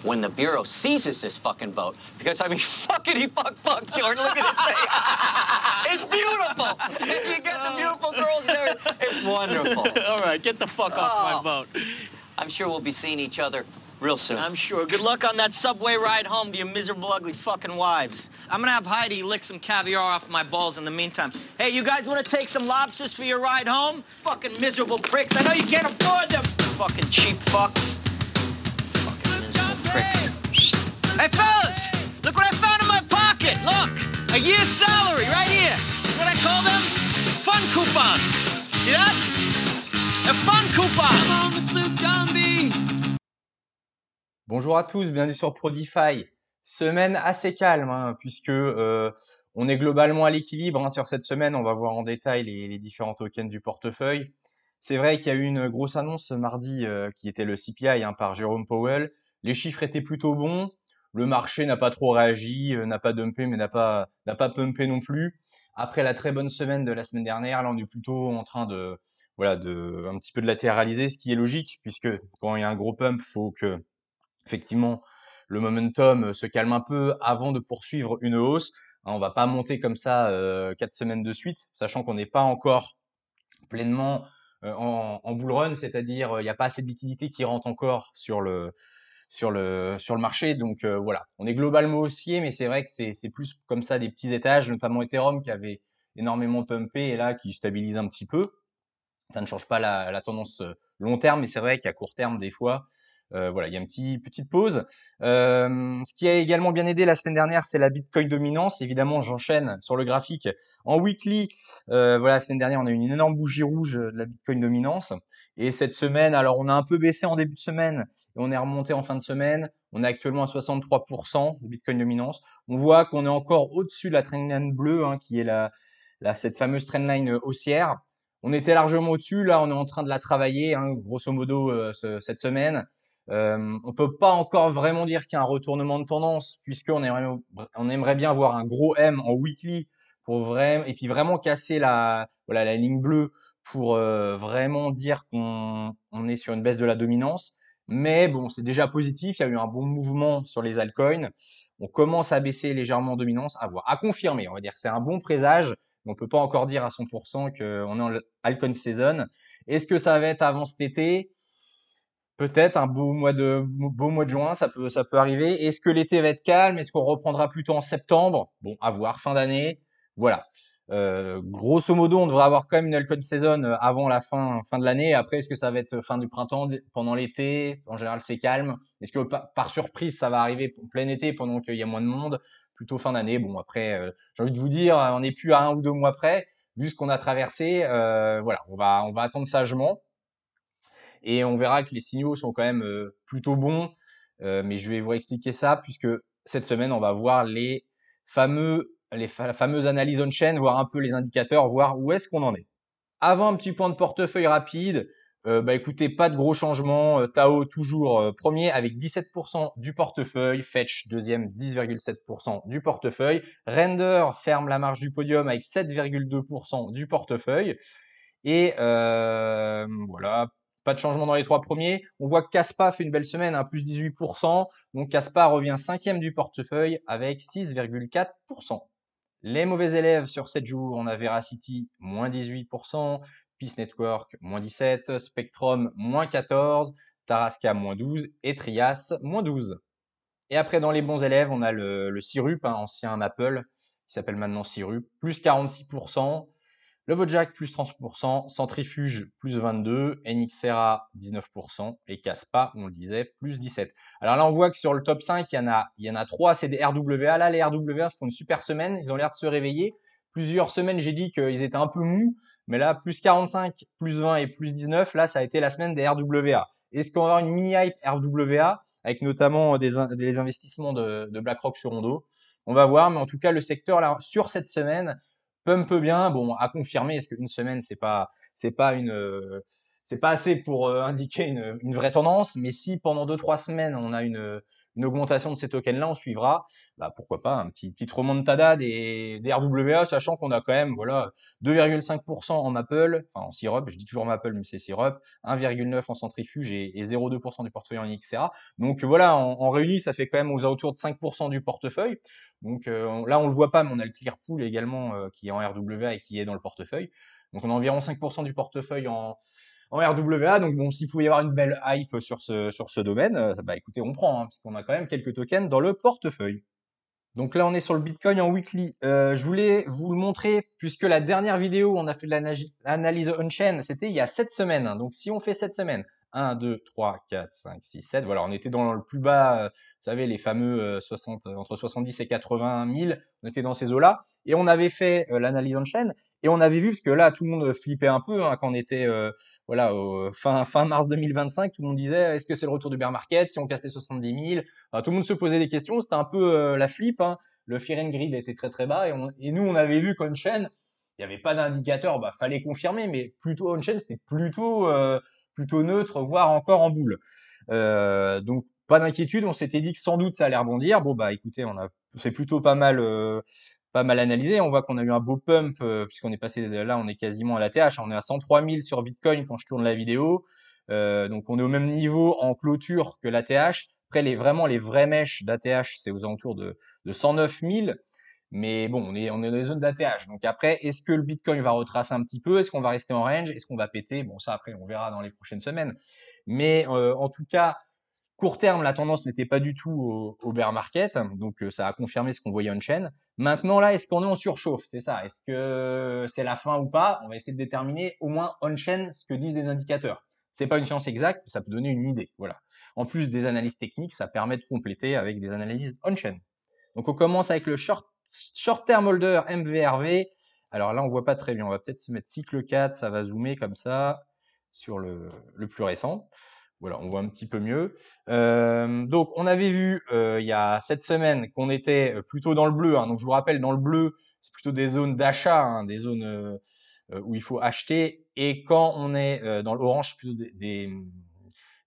when the Bureau seizes this fucking boat. Because, I mean, fuckity fuck, Jordan, look at this thing. It's beautiful. You get the beautiful girls there. It's wonderful. All right, get the fuck off my boat. I'm sure we'll be seeing each other real soon. I'm sure. Good luck on that subway ride home to your miserable, ugly fucking wives. I'm gonna have Heidi lick some caviar off my balls in the meantime. Hey, you guys wanna take some lobsters for your ride home? Fucking miserable pricks. I know you can't afford them. Fucking cheap fucks. Fucking miserable pricks. Hey, fellas! Look what I found in my pocket! Look! A year's salary right here! What I call them? Fun coupons. See that? A fun coupon! Come on the sloop, John B. Bonjour à tous, bienvenue sur Prodify. Semaine assez calme puisque on est globalement à l'équilibre sur cette semaine. On va voir en détail les différents tokens du portefeuille. C'est vrai qu'il y a eu une grosse annonce mardi qui était le CPI par Jérôme Powell. Les chiffres étaient plutôt bons. Le marché n'a pas trop réagi, n'a pas dumpé mais n'a pas pumpé non plus. Après la très bonne semaine de la semaine dernière, là on est plutôt en train de un petit peu de latéraliser, ce qui est logique puisque quand il y a un gros pump, faut que effectivement, le momentum se calme un peu avant de poursuivre une hausse. On va pas monter comme ça 4 semaines de suite, sachant qu'on n'est pas encore pleinement en bull run, c'est-à-dire il n'y a pas assez de liquidité qui rentre encore sur le marché. Donc voilà, on est globalement haussier, mais c'est vrai que c'est plus comme ça des petits étages, notamment Ethereum qui avait énormément pumpé et là qui stabilise un petit peu. Ça ne change pas la tendance long terme, mais c'est vrai qu'à court terme, des fois, il y a une petite pause. Ce qui a également bien aidé la semaine dernière, c'est la Bitcoin dominance. Évidemment, j'enchaîne sur le graphique en weekly. La semaine dernière, on a eu une énorme bougie rouge de la Bitcoin dominance. Et cette semaine, alors on a un peu baissé en début de semaine et on est remonté en fin de semaine. On est actuellement à 63% de Bitcoin dominance. On voit qu'on est encore au-dessus de la trendline bleue, qui est cette fameuse trendline haussière. On était largement au-dessus. Là, on est en train de la travailler, grosso modo, cette semaine. On peut pas encore vraiment dire qu'il y a un retournement de tendance puisqu'on aimerait bien avoir un gros M en weekly et puis vraiment casser la ligne bleue pour vraiment dire qu'on est sur une baisse de la dominance. Mais bon, c'est déjà positif. Il y a eu un bon mouvement sur les altcoins. On commence à baisser légèrement en dominance, à confirmer. On va dire que c'est un bon présage. Mais on peut pas encore dire à 100% qu'on est en altcoin season. Est-ce que ça va être avant cet été? Peut-être un beau mois de juin, ça peut arriver. Est-ce que l'été va être calme? Est-ce qu'on reprendra plutôt en septembre? Bon, à voir, fin d'année. Voilà. Grosso modo, on devrait avoir quand même une altcoin saison avant la fin de l'année. Après, est-ce que ça va être fin du printemps, pendant l'été? En général, c'est calme. Est-ce que par surprise, ça va arriver en plein été pendant qu'il y a moins de monde? Plutôt fin d'année. Bon, après, j'ai envie de vous dire, on n'est plus à 1 ou 2 mois près. Vu ce qu'on a traversé, on va attendre sagement. Et on verra que les signaux sont quand même plutôt bons. Mais je vais vous expliquer ça puisque cette semaine, on va voir la fameuse analyse on-chain, voir un peu les indicateurs, voir où est-ce qu'on en est. Avant, un petit point de portefeuille rapide. Écoutez, pas de gros changements. Tao toujours premier avec 17% du portefeuille. Fetch deuxième, 10,7% du portefeuille. Render ferme la marche du podium avec 7,2% du portefeuille. Et voilà, pas de changement dans les trois premiers. On voit que Kaspa fait une belle semaine, plus 18%. Donc Kaspa revient cinquième du portefeuille avec 6,4%. Les mauvais élèves sur 7 jours, on a Veracity, moins 18%, Peace Network, moins 17%, Spectrum, moins 14%, Tarasca, moins 12% et Trias, moins 12%. Et après, dans les bons élèves, on a le Syrup, ancien Apple, qui s'appelle maintenant Syrup, plus 46%. Le Vodjak, plus 30%, Centrifuge, plus 22%, NXERA, 19%, et Kaspa, on le disait, plus 17%. Alors là, on voit que sur le top 5, il y en a 3, c'est des RWA. Là, les RWA font une super semaine, ils ont l'air de se réveiller. Plusieurs semaines, j'ai dit qu'ils étaient un peu mous, mais là, plus 45, plus 20 et plus 19, là, ça a été la semaine des RWA. Est-ce qu'on va avoir une mini-hype RWA, avec notamment des investissements de BlackRock sur Rondo? On va voir, mais en tout cas, le secteur, là, sur cette semaine, pump bien, bon, à confirmer. Est-ce qu'une semaine, c'est pas assez pour indiquer une vraie tendance, mais si pendant 2-3 semaines on a une une augmentation de ces tokens-là, on suivra, bah, pourquoi pas, petite remontada des RWA, sachant qu'on a quand même, voilà, 2,5% en Maple, enfin en syrup, je dis toujours Maple, mais c'est syrup, 1,9 en centrifuge et 0,2% du portefeuille en XRA. Donc voilà, en réuni, ça fait quand même aux alentours de 5% du portefeuille. Donc là, on le voit pas, mais on a le Clearpool également qui est en RWA et qui est dans le portefeuille. Donc on a environ 5% du portefeuille en RWA. Donc bon, s'il pouvait y avoir une belle hype sur ce domaine, bah écoutez, on prend, hein, parce qu'on a quand même quelques tokens dans le portefeuille. Donc là, on est sur le Bitcoin en weekly. Je voulais vous le montrer puisque la dernière vidéo où on a fait de l'analyse on-chain, c'était il y a 7 semaines. Hein. Donc si on fait 7 semaines, 1, 2, 3, 4, 5, 6, 7, voilà, on était dans le plus bas, vous savez, les fameux 60, entre 70 et 80 000, on était dans ces eaux-là. Et on avait fait l'analyse on-chain et on avait vu, parce que là, tout le monde flippait un peu hein, quand on était voilà, fin mars 2025, tout le monde disait, est-ce que c'est le retour du bear market si on casse les 70 000? Enfin, tout le monde se posait des questions, c'était un peu la flip. Hein. Le fear and greed était très très bas et nous on avait vu qu'on-chain, il n'y avait pas d'indicateur, bah fallait confirmer, mais plutôt on-chain c'était plutôt neutre, voire encore en boule. Donc pas d'inquiétude, on s'était dit que sans doute ça allait rebondir. Bon bah écoutez, c'est plutôt pas mal analysé. On voit qu'on a eu un beau pump puisqu'on est passé là, on est quasiment à l'ATH, on est à 103 000 sur Bitcoin quand je tourne la vidéo. Donc on est au même niveau en clôture que l'ATH. Après les vrais mèches d'ATH, c'est aux alentours de 109 000. Mais bon, on est dans les zones d'ATH. Donc après, est-ce que le Bitcoin va retracer un petit peu? Est-ce qu'on va rester en range? Est-ce qu'on va péter? Bon, ça après, on verra dans les prochaines semaines. Mais en tout cas, court terme, la tendance n'était pas du tout au bear market. Donc ça a confirmé ce qu'on voyait on-chain. Maintenant là, est-ce qu'on est en surchauffe? C'est ça. Est-ce que c'est la fin ou pas? On va essayer de déterminer au moins on-chain ce que disent les indicateurs. C'est pas une science exacte, mais ça peut donner une idée. Voilà. En plus des analyses techniques, ça permet de compléter avec des analyses on-chain. Donc on commence avec le short term holder MVRV. Alors là, on voit pas très bien. On va peut-être se mettre cycle 4. Ça va zoomer comme ça sur le plus récent. Voilà, on voit un petit peu mieux. Donc on avait vu il y a 7 semaines qu'on était plutôt dans le bleu. Hein. Donc je vous rappelle, dans le bleu, c'est plutôt des zones d'achat, hein, des zones où il faut acheter. Et quand on est dans l'orange, c'est plutôt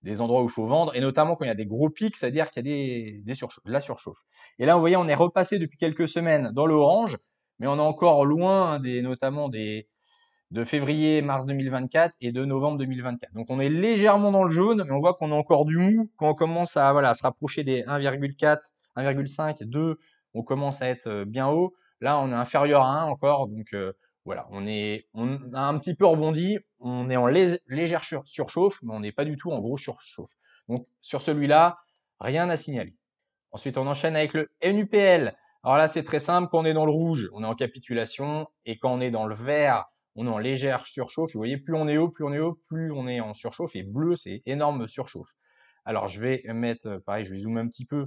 des endroits où il faut vendre, et notamment quand il y a des gros pics, c'est-à-dire qu'il y a de la surchauffe. Et là, vous voyez, on est repassé depuis quelques semaines dans l'orange, mais on est encore loin notamment de février, mars 2024 et de novembre 2024. Donc on est légèrement dans le jaune, mais on voit qu'on a encore du mou quand on commence à se rapprocher des 1,4, 1,5, 2, on commence à être bien haut. Là, on est inférieur à 1 encore, donc voilà, on a un petit peu rebondi, on est en légère surchauffe, mais on n'est pas du tout en gros surchauffe. Donc sur celui-là, rien à signaler. Ensuite, on enchaîne avec le NUPL. Alors là, c'est très simple, quand on est dans le rouge, on est en capitulation, et quand on est dans le vert, on est en légère surchauffe. Et vous voyez, plus on est haut, plus on est en surchauffe, et bleu, c'est énorme surchauffe. Alors je vais mettre, pareil, je vais zoomer un petit peu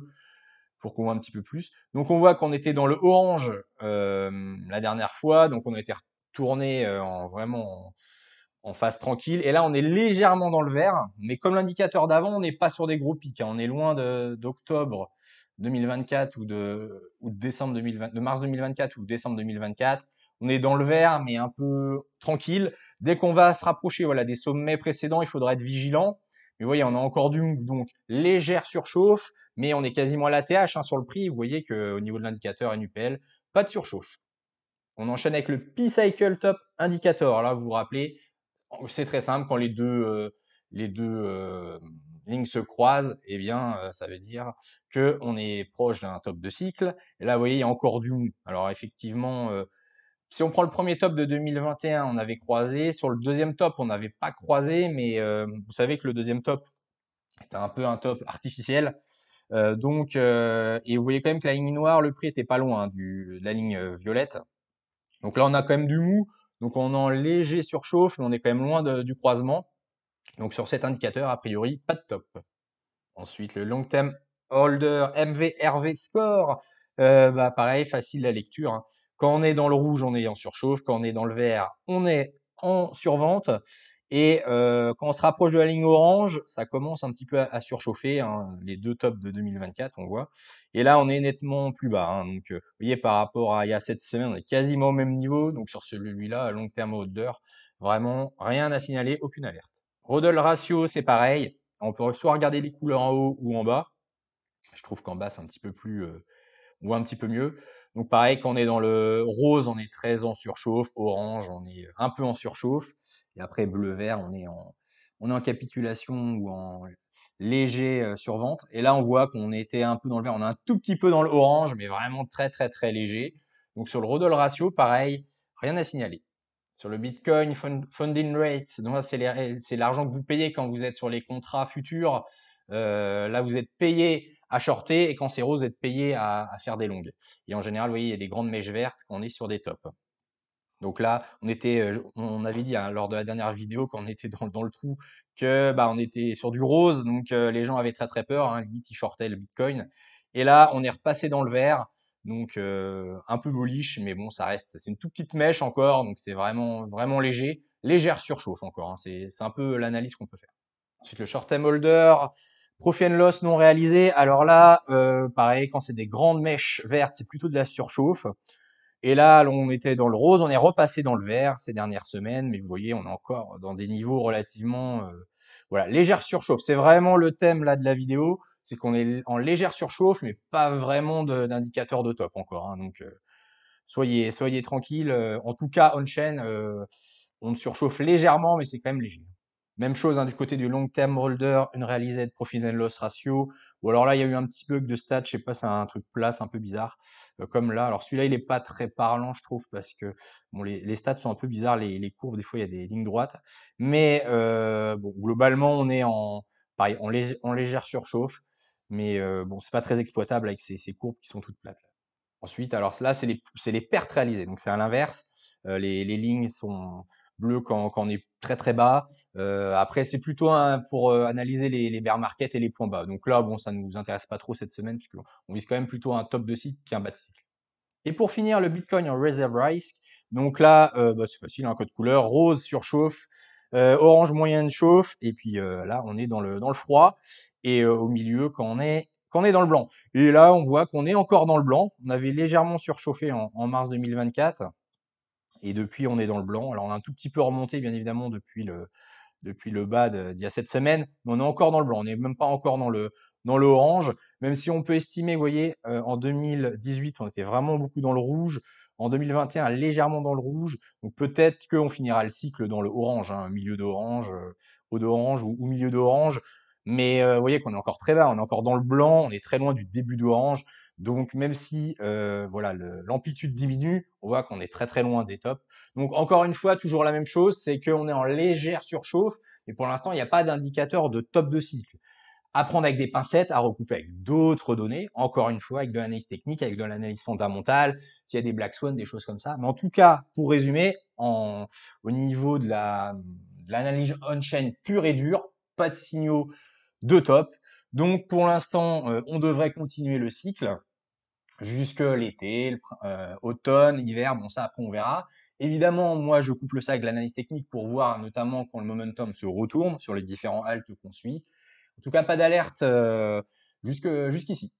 pour qu'on voit un petit peu plus. Donc on voit qu'on était dans le orange la dernière fois, donc on a été retourné vraiment en phase tranquille. Et là, on est légèrement dans le vert, mais comme l'indicateur d'avant, on n'est pas sur des gros pics. Hein. On est loin d'octobre 2024 ou de décembre 2020, de mars 2024 ou décembre 2024. On est dans le vert, mais un peu tranquille. Dès qu'on va se rapprocher, voilà, des sommets précédents, il faudra être vigilant. Mais vous voyez, on a encore du mou, donc légère surchauffe, mais on est quasiment à l'ATH hein, sur le prix. Vous voyez qu'au niveau de l'indicateur NUPL, pas de surchauffe. On enchaîne avec le P-Cycle Top Indicator. Là, vous vous rappelez, c'est très simple, quand les deux lignes se croisent, eh bien, ça veut dire qu'on est proche d'un top de cycle. Et là, vous voyez, il y a encore du mou. Alors, effectivement, si on prend le premier top de 2021, on avait croisé. Sur le deuxième top, on n'avait pas croisé, mais vous savez que le deuxième top était un peu un top artificiel. Et vous voyez quand même que la ligne noire, le prix était pas loin de la ligne violette. Donc là, on a quand même du mou. Donc on est en léger surchauffe, mais on est quand même loin du croisement. Donc sur cet indicateur, a priori, pas de top. Ensuite, le Long Term Holder MVRV Score. Pareil, facile la lecture. Hein. Quand on est dans le rouge, on est en surchauffe. Quand on est dans le vert, on est en survente. Et quand on se rapproche de la ligne orange, ça commence un petit peu à surchauffer. Hein, les deux tops de 2024, on voit. Et là, on est nettement plus bas. Hein, donc, vous voyez, par rapport à il y a 7 semaines, on est quasiment au même niveau. Donc, sur celui-là, long terme holder, vraiment rien à signaler, aucune alerte. Rodel ratio, c'est pareil. On peut soit regarder les couleurs en haut ou en bas. Je trouve qu'en bas, c'est un petit peu plus, on voit un petit peu mieux. Donc pareil, quand on est dans le rose, on est très en surchauffe. Orange, on est un peu en surchauffe. Et après, bleu-vert, on est en capitulation ou en léger survente. Et là, on voit qu'on était un peu dans le vert. On est un tout petit peu dans le orange, mais vraiment très, très, très léger. Donc sur le Rodol Ratio, pareil, rien à signaler. Sur le Bitcoin Funding Rate, donc c'est l'argent que vous payez quand vous êtes sur les contrats futurs. Là, vous êtes payé à shorter et quand c'est rose, vous êtes payé à faire des longues. Et en général, vous voyez, il y a des grandes mèches vertes quand on est sur des tops. Donc là, on avait dit hein, lors de la dernière vidéo quand on était dans le trou que bah, on était sur du rose, donc les gens avaient très très peur, hein, limite ils shortaient le Bitcoin. Et là, on est repassé dans le vert, donc un peu bullish, mais bon, ça reste, c'est une toute petite mèche encore, donc c'est vraiment vraiment léger, légère surchauffe encore. Hein, c'est un peu l'analyse qu'on peut faire. Ensuite, le short time holder, profit and loss non réalisé. Alors là, pareil, quand c'est des grandes mèches vertes, c'est plutôt de la surchauffe. Et là, on était dans le rose, on est repassé dans le vert ces dernières semaines, mais vous voyez, on est encore dans des niveaux relativement, voilà, légère surchauffe. C'est vraiment le thème là de la vidéo, c'est qu'on est en légère surchauffe, mais pas vraiment d'indicateur de top encore. Hein, donc, soyez tranquille. En tout cas, on-chain, on surchauffe légèrement, mais c'est quand même léger. Même chose hein, du côté du long term holder, une realized profit and loss ratio. Ou alors là, il y a eu un petit bug de stats, je sais pas, c'est un truc place un peu bizarre. Comme là, alors celui-là, il est pas très parlant, je trouve, parce que bon, les stats sont un peu bizarres, les courbes, des fois, il y a des lignes droites. Mais bon, globalement, on est pareil, en légère surchauffe. Mais bon, c'est pas très exploitable avec ces courbes qui sont toutes plates. Là. Ensuite, alors là, c'est les pertes réalisées. Donc c'est à l'inverse. Les lignes sont bleues quand on est très très bas. Après, c'est plutôt pour analyser les bear markets et les points bas. Donc là, bon, ça ne nous intéresse pas trop cette semaine puisqu'on vise quand même plutôt un top de cycle qu'un bas de cycle. Et pour finir, le Bitcoin en reserve risk. Donc là, bah, c'est facile, un code couleur. Rose surchauffe, orange moyenne chauffe. Et puis là, on est dans le froid. Et au milieu, quand on est dans le blanc. Et là, on voit qu'on est encore dans le blanc. On avait légèrement surchauffé en mars 2024. Et depuis, on est dans le blanc. Alors, on a un tout petit peu remonté, bien évidemment, depuis le bas d'il y a 7 semaines. Mais on est encore dans le blanc. On n'est même pas encore dans le orange. Même si on peut estimer, vous voyez, en 2018, on était vraiment beaucoup dans le rouge. En 2021, légèrement dans le rouge. Donc peut-être qu'on finira le cycle dans le orange, hein, milieu d'orange, haut d'orange ou milieu d'orange. Mais vous voyez qu'on est encore très bas, on est encore dans le blanc, on est très loin du début d'orange. Donc même si voilà l'amplitude diminue, on voit qu'on est très très loin des tops. Donc encore une fois, toujours la même chose, c'est qu'on est en légère surchauffe, mais pour l'instant, il n'y a pas d'indicateur de top de cycle. À prendre avec des pincettes, à recouper avec d'autres données, encore une fois, avec de l'analyse technique, avec de l'analyse fondamentale, s'il y a des black swans, des choses comme ça. Mais en tout cas, pour résumer, au niveau de l'analyse on-chain pure et dure, pas de signaux de top. Donc pour l'instant, on devrait continuer le cycle jusque l'été, automne, hiver, bon ça après on verra. Évidemment, moi je couple ça avec l'analyse technique pour voir notamment quand le momentum se retourne sur les différents halts qu'on suit. En tout cas, pas d'alerte jusqu'ici.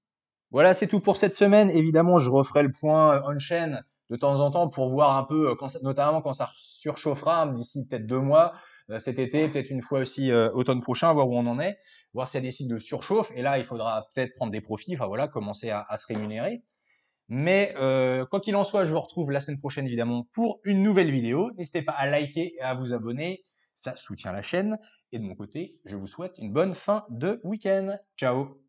Voilà, c'est tout pour cette semaine. Évidemment, je referai le point on-chain de temps en temps pour voir un peu, notamment quand ça surchauffera d'ici peut-être 2 mois, cet été, peut-être une fois aussi automne prochain, voir où on en est, voir s'il y a des cycles de surchauffe. Et là, il faudra peut-être prendre des profits, enfin voilà, commencer à se rémunérer. Mais quoi qu'il en soit, je vous retrouve la semaine prochaine évidemment pour une nouvelle vidéo. N'hésitez pas à liker et à vous abonner, ça soutient la chaîne. Et de mon côté, je vous souhaite une bonne fin de week-end. Ciao!